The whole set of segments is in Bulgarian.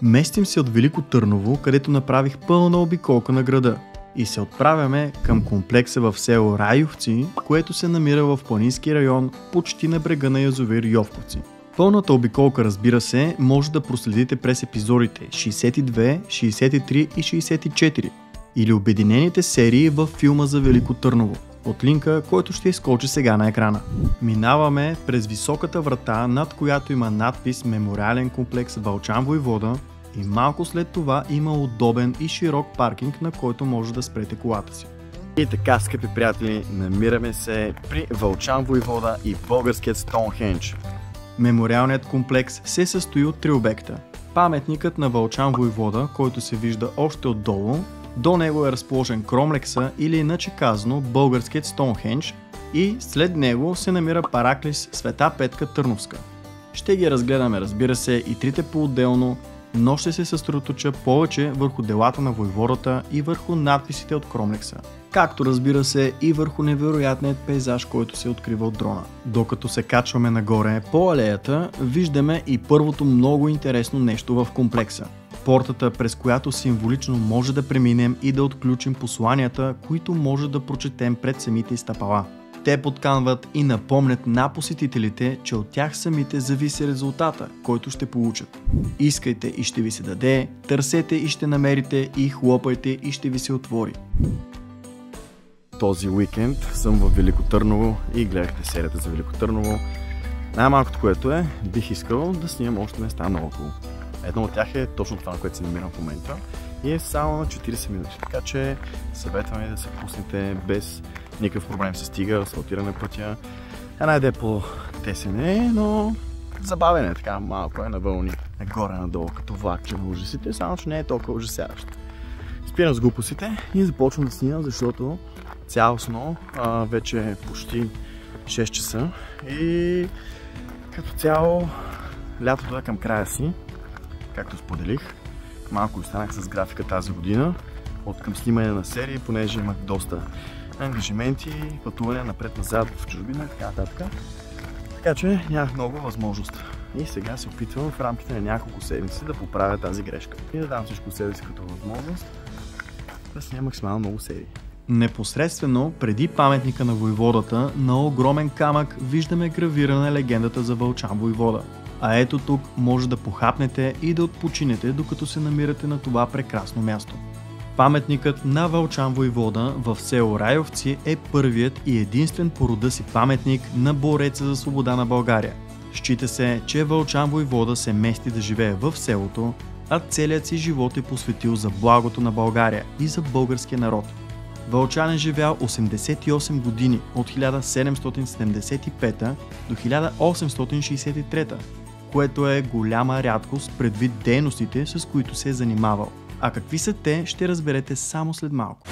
Местим се от Велико Търново, където направих пълна обиколка на града и се отправяме към комплекса в село Райовци, което се намира в планински район, почти на брега на язовир Йовковци. Пълната обиколка, разбира се, може да проследите през епизодите 62, 63 и 64 или обединените серии във филма за Велико Търново от линка, който ще изскочи сега на екрана. Минаваме през високата врата, над която има надпис Мемориален комплекс Вълчан войвода, и малко след това има удобен и широк паркинг, на който може да спрете колата си. И така, скъпи приятели, намираме се при Вълчан войвода и българският Стоунхендж. Мемориалният комплекс се състои от 3 обекта. Паметникът на Вълчан войвода, който се вижда още отдолу, до него е разположен Кромлекса, или иначе казано българският Стоунхендж, и след него се намира Параклис Света Петка Търновска. Ще ги разгледаме, разбира се, и трите по-отделно, но ще се съсредоточа повече върху делата на войводата и върху надписите от Кромлекса. Както, разбира се, и върху невероятният пейзаж, който се открива от дрона. Докато се качваме нагоре по алеята, виждаме и първото много интересно нещо в комплекса. Портата, през която символично може да преминем и да отключим посланията, които може да прочетем пред самите стъпала. Те подканват и напомнят на посетителите, че от тях самите зависи резултата, който ще получат. Искайте и ще ви се даде, търсете и ще намерите, и хлопайте и ще ви се отвори. Този уикенд съм в Велико Търново и гледахте серията за Велико Търново. Най-малкото, което е, бих искал да снимам още места наоколо. Едно от тях е точно това, на което се намирам в момента, и е само на 40 минути, така че съветвам да се пуснете без никакъв проблем се стига, асфалтиране пътя. Една идея по тесене, но забавен е, така малко е на вълни, нагоре-надолу, като влакче на ужасите, само че не е толкова ужасяващо. Спирам с глупостите и започвам да снимам, защото цялостно вече е почти 6 часа и като цяло лятото е към края си, както споделих. Малко останах с графика тази година от към снимане на серии, понеже имах доста ангажименти, пътуване напред-назад в чужбина и така нататък. Така че нямах много възможност. И сега се опитвам в рамките на няколко седмици да поправя тази грешка и да дам всичко себе си като възможност да снимам максимално много серии. Непосредствено преди паметника на войводата, на огромен камък виждаме гравирана легендата за Вълчан войвода. А ето тук може да похапнете и да отпочинете, докато се намирате на това прекрасно място. Паметникът на Вълчан войвода в село Райовци е първият и единствен по рода си паметник на бореца за свобода на България. Счита се, че Вълчан войвода се мести да живее в селото, а целият си живот е посветил за благото на България и за българския народ. Вълчан е живял 88 години от 1775 до 1863, което е голяма рядкост предвид дейностите, с които се е занимавал. А какви са те, ще разберете само след малко.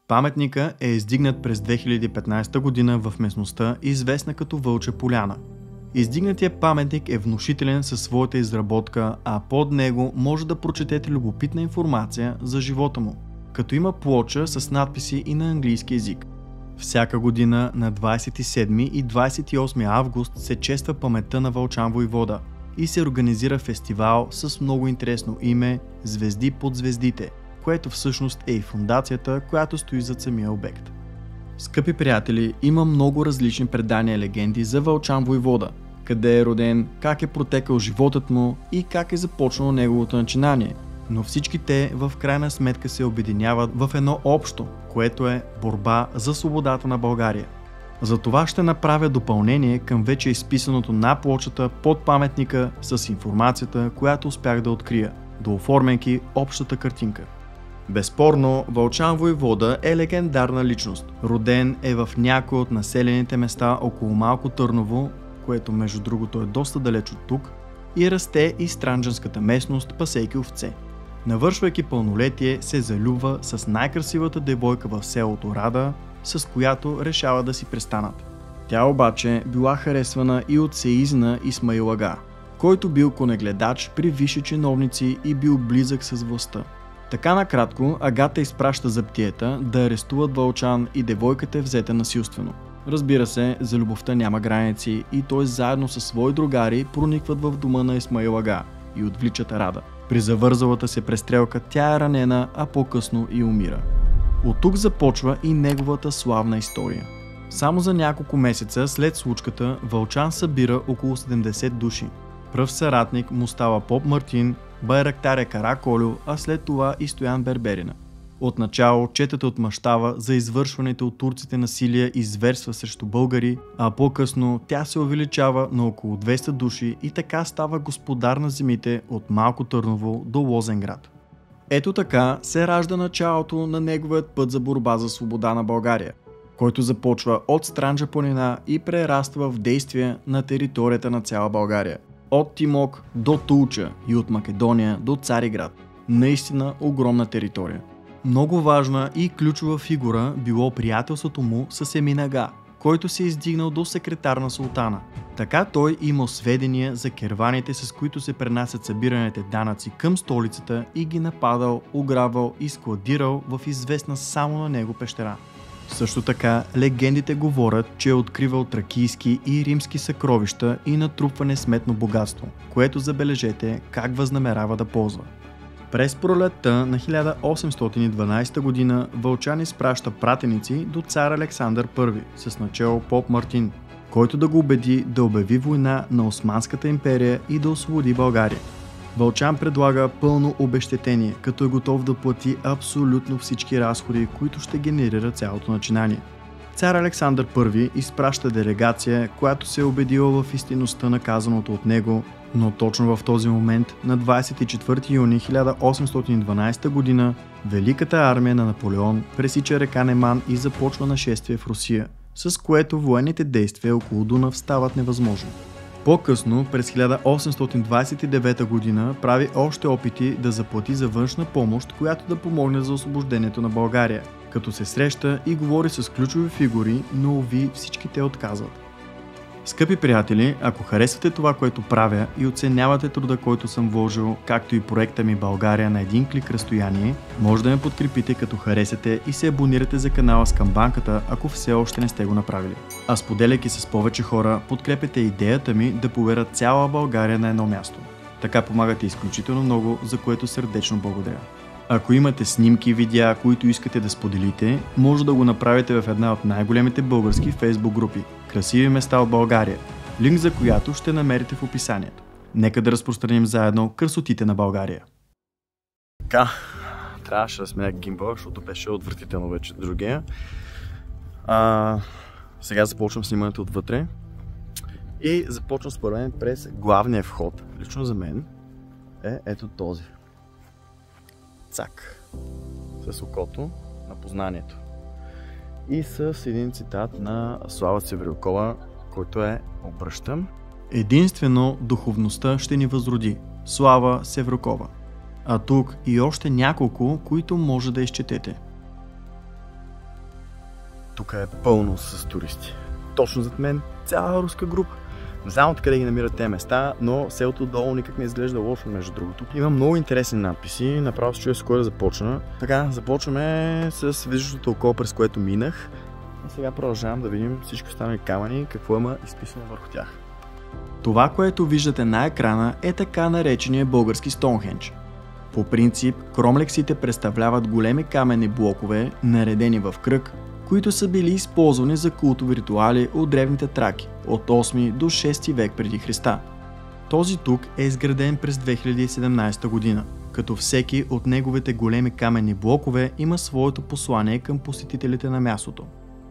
Паметника е издигнат през 2015 година в местността, известна като Вълча поляна. Издигнатият паметник е внушителен със своята изработка, а под него може да прочетете любопитна информация за живота му, като има плоча с надписи и на английски език. Всяка година на 27 и 28 август се чества паметта на Вълчан войвода и се организира фестивал с много интересно име Звезди под звездите, което всъщност е и фундацията, която стои зад самия обект. Скъпи приятели, има много различни предания и легенди за Вълчан войвода, къде е роден, как е протекал животът му и как е започнало неговото начинание, но всички те в крайна сметка се обединяват в едно общо, което е борба за свободата на България. Затова ще направя допълнение към вече изписаното на плочата под паметника с информацията, която успях да открия, дооформяйки общата картинка. Безспорно, Вълчан войвода е легендарна личност. Роден е в някои от населените места около Малко Търново, което между другото е доста далеч от тук, и расте из странджанската местност, пасейки овце. Навършвайки пълнолетие, се залюбва с най-красивата девойка в селото Рада, с която решава да си престанат. Тя обаче била харесвана и от сеизна Исмаил Ага, който бил конегледач при висши чиновници и бил близък с властта. Така накратко, Агата изпраща заптиета да арестуват Вълчан и девойката е взета насилствено. Разбира се, за любовта няма граници и той заедно със свои другари проникват в дома на Исмаил Ага и отвличат Рада. При завързалата се престрелка тя е ранена, а по-късно и умира. От тук започва и неговата славна история. Само за няколко месеца след случката Вълчан събира около 70 души. Пръв съратник му става поп Мартин, Байрактаря Караколю, а след това и Стоян Берберина. Отначало четата отмъщава за извършваните от турците насилия и зверства срещу българи, а по-късно тя се увеличава на около 200 души и така става господар на земите от Малко Търново до Лозенград. Ето така се ражда началото на неговият път за борба за свобода на България, който започва от Странджа планина и прераства в действие на територията на цяла България. От Тимок до Тулча и от Македония до Цариград. Наистина огромна територия. Много важна и ключова фигура било приятелството му с Емин Ага, който се е издигнал до секретар на султана. Така той имал сведения за керваните, с които се пренасят събираните данъци към столицата и ги нападал, ограбвал и складирал в известна само на него пещера. Също така, легендите говорят, че е откривал тракийски и римски съкровища и натрупване сметно богатство, което забележете как възнамерява да ползва. През пролетта на 1812 година Вълчан изпраща пратеници до цар Александър I с начало поп Мартин, който да го убеди да обяви война на Османската империя и да освободи България. Вълчан предлага пълно обезщетение, като е готов да плати абсолютно всички разходи, които ще генерира цялото начинание. Цар Александър I изпраща делегация, която се е убедила в истинността на казаното от него, но точно в този момент, на 24 юни 1812 година, Великата армия на Наполеон пресича река Неман и започва нашествие в Русия, с което военните действия около Дунав стават невъзможни. По-късно, през 1829 година, прави още опити да заплати за външна помощ, която да помогне за освобождението на България, като се среща и говори с ключови фигури, но уви всички те отказват. Скъпи приятели, ако харесвате това, което правя и оценявате труда, който съм вложил, както и проекта ми България на един клик разстояние, може да ме подкрепите като харесате и се абонирате за канала с камбанката, ако все още не сте го направили. А споделяйки с повече хора, подкрепете идеята ми да поверя цяла България на едно място. Така помагате изключително много, за което сърдечно благодаря. Ако имате снимки и видеа, които искате да споделите, може да го направите в една от най-големите български фейсбук групи Красиви места от България, линк за която ще намерите в описанието. Нека да разпространим заедно красотите на България. Така, трябваше да сменя гимбъл, защото беше отвратително вече другия. Сега започвам снимането отвътре и започвам според мен през главния вход. Лично за мен е ето този. Цак. С окото на познанието. И с един цитат на Слава Севрюкова, който е обръщам. Единствено духовността ще ни възроди. Слава Севрюкова. А тук и още няколко, които може да изчетете. Тук е пълно с туристи. Точно зад мен цяла руска група. Не знам откъде ги намират тези места, но селото долу никак не изглежда лошо, между другото. Има много интересни надписи, направо се чуя с кой да започна. Така, започваме с виждащото око, през което минах. И сега продължавам да видим всички останали камъни, какво има изписано върху тях. Това, което виждате на екрана, е така наречения български Стоунхендж. По принцип, кромлексите представляват големи каменни блокове, наредени в кръг, които са били използвани за култови ритуали от древните траки от 8 до 6 век преди Христа. Този тук е изграден през 2017 година, като всеки от неговите големи каменни блокове има своето послание към посетителите на мястото.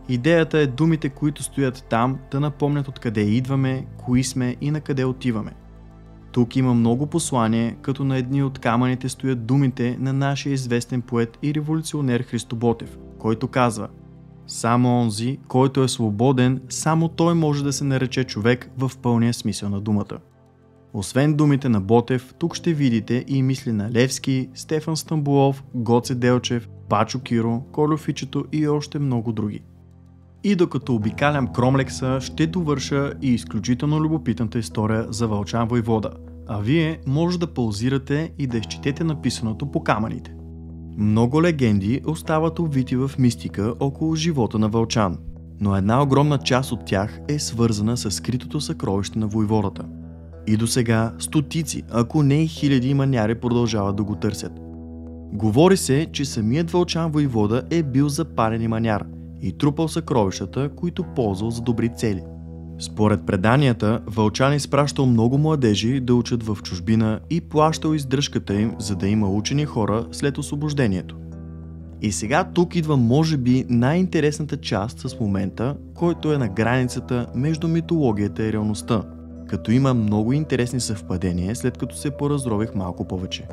Идеята е думите, които стоят там, да напомнят откъде идваме, кои сме и на къде отиваме. Тук има много послание, като на едни от камъните стоят думите на нашия известен поет и революционер Христо Ботев, който казва: само онзи, който е свободен, само той може да се нарече човек в пълния смисъл на думата. Освен думите на Ботев, тук ще видите и мисли на Левски, Стефан Стамболов, Гоце Делчев, Пачо Киро, Колю Фичето и още много други. И докато обикалям Кромлекса, ще довърша и изключително любопитната история за Вълчан войвода. А вие може да паузирате и да изчетете написаното по камъните. Много легенди остават обвити в мистика около живота на Вълчан, но една огромна част от тях е свързана с скритото съкровище на войводата. И досега стотици, ако не и хиляди маняри продължават да го търсят. Говори се, че самият Вълчан войвода е бил запален маняр и трупал съкровищата, които ползвал за добри цели. Според преданията, Вълчан изпращал много младежи да учат в чужбина и плащал издръжката им, за да има учени хора след освобождението. И сега тук идва може би най-интересната част с момента, който е на границата между митологията и реалността, като има много интересни съвпадения, след като се поразрових малко повече.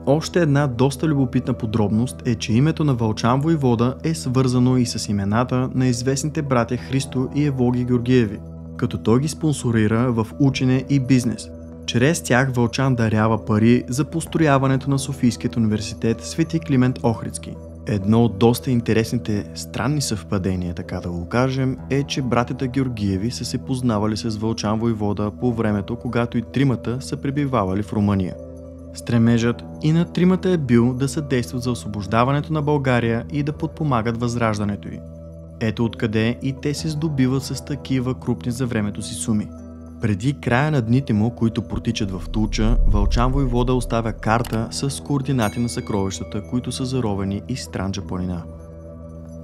Още една доста любопитна подробност е, че името на Вълчан войвода е свързано и с имената на известните братя Христо и Евлогий Георгиеви, като той ги спонсорира в учене и бизнес. Чрез тях Вълчан дарява пари за построяването на Софийският университет Свети Климент Охридски. Едно от доста интересните странни съвпадения, така да го кажем, е, че братята Георгиеви са се познавали с Вълчан войвода по времето, когато и тримата са пребивавали в Румъния. Стремежът и на тримата е бил да съдействат за освобождаването на България и да подпомагат възраждането й. Ето откъде и те се здобиват с такива крупни за времето си суми. Преди края на дните му, които протичат в Тулча, Вълчан войвода оставя карта с координати на съкровищата, които са заровени из Странджа планина.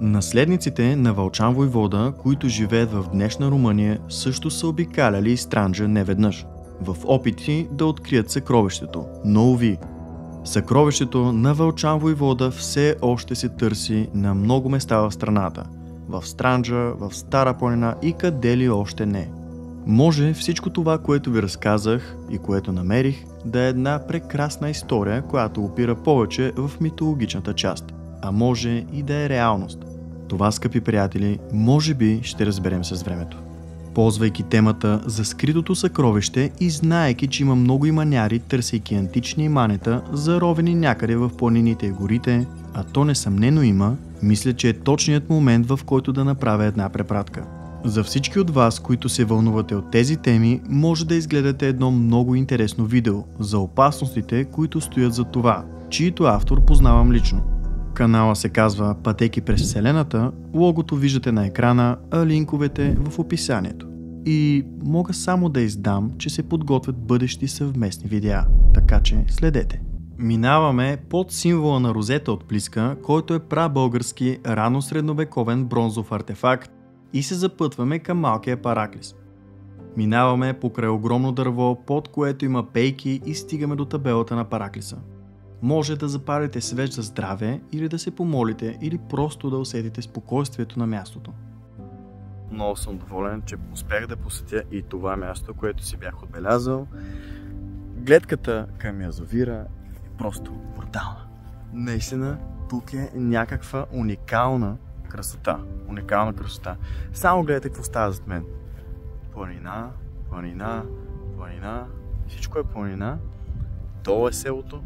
Наследниците на Вълчан войвода, които живеят в днешна Румъния, също са обикаляли из Странджа неведнъж, в опити да открият съкровището, но уви. Съкровището на Вълчан войвода все още се търси на много места в страната. В Странджа, в Стара планина и къде ли още не. Може всичко това, което ви разказах и което намерих, да е една прекрасна история, която опира повече в митологичната част, а може и да е реалност. Това, скъпи приятели, може би ще разберем с времето. Ползвайки темата за скритото съкровище и знаейки, че има много иманяри, търсейки антични иманета, заровени някъде в планините и горите, а то несъмнено има, мисля, че е точният момент, в който да направя една препратка. За всички от вас, които се вълнувате от тези теми, може да изгледате едно много интересно видео за опасностите, които стоят за това, чието автор познавам лично. Канала се казва Пътеки през Вселената, логото виждате на екрана, а линковете в описанието. И мога само да издам, че се подготвят бъдещи съвместни видеа, така че следете. Минаваме под символа на розета от Плиска, който е прабългарски рано средновековен бронзов артефакт, и се запътваме към малкия Параклис. Минаваме покрай огромно дърво, под което има пейки и стигаме до табелата на Параклиса. Може да запалите свеч за здраве или да се помолите или просто да усетите спокойствието на мястото. Много съм доволен, че успях да посетя и това място, което си бях отбелязал. Гледката към язовира е просто брутална. Наистина, тук е някаква уникална красота. Уникална красота. Само гледайте какво става зад мен. Планина, планина, планина. Всичко е планина. Долу е селото.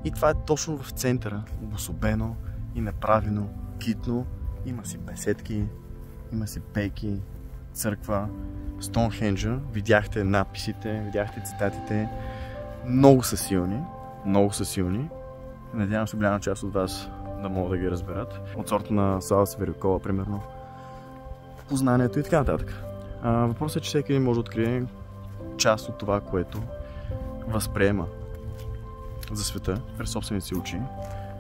И това е точно в центъра. Обособено и направено китно. Има си беседки, има си пейки, църква, Стоунхенджа. Видяхте надписите, видяхте цитатите. Много са силни. Много са силни. Надявам се голяма част от вас да могат да ги разберат. От сорта на Слава Северокова, примерно. Познанието и така нататък. Въпросът е, че всеки може да открие част от това, което възприема за света през собствените си очи.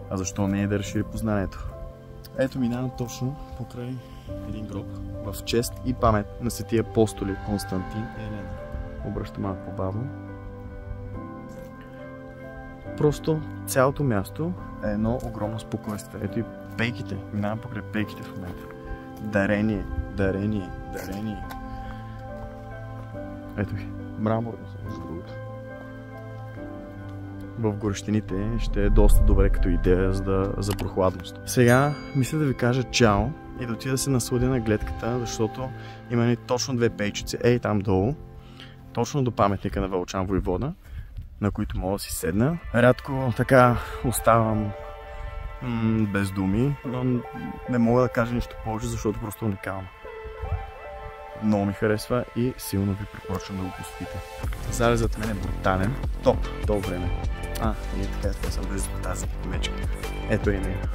А защо не е да разшири познанието? Ето минавам точно покрай един гроб в чест и памет на светия апостоли Константин и Елена. Обръщам малко по-бавно. Просто цялото място е едно огромно спокойствие. Ето и пейките. Минавам покрай пейките в момента. Дарение, дарение, дарение. Ето ги. Мраморно са, между другото. В горещините ще е доста добре като идея за прохладност. Сега мисля да ви кажа чао и да отида да се насладя на гледката, защото има ни точно две пейчици, ей там долу, точно до паметника на Вълчан войвода, на които мога да си седна. Рядко така оставам Без думи, но не мога да кажа нищо повече, защото просто е уникално. Много ми харесва и силно ви препоръчвам да го посетите. Залезът мен е брутален. Топ време. И така, това съм близо до тази мечка. Ето и нея.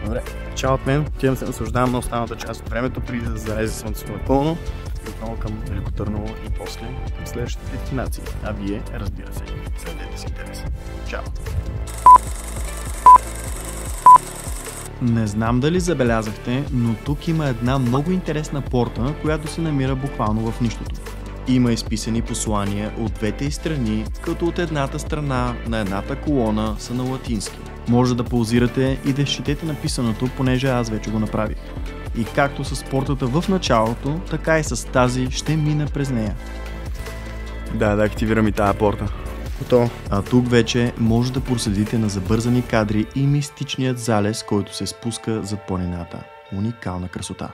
Добре, чао от мен. Отивам се наслаждавам на останалата част от времето, преди да залезе слънцето напълно. И отново към Велико Търново и после към следващите дестинации. А вие, разбира се, следете си интерес. Чао! Не знам дали забелязахте, но тук има една много интересна порта, която се намира буквално в нищото. Има изписани послания от двете страни, като от едната страна на едната колона са на латински. Може да паузирате и да изчетете написаното, понеже аз вече го направих. И както с портата в началото, така и с тази ще мина през нея. Да активирам и тази порта. Готово. А тук вече може да проследите на забързани кадри и мистичният залез, който се спуска зад планината. Уникална красота.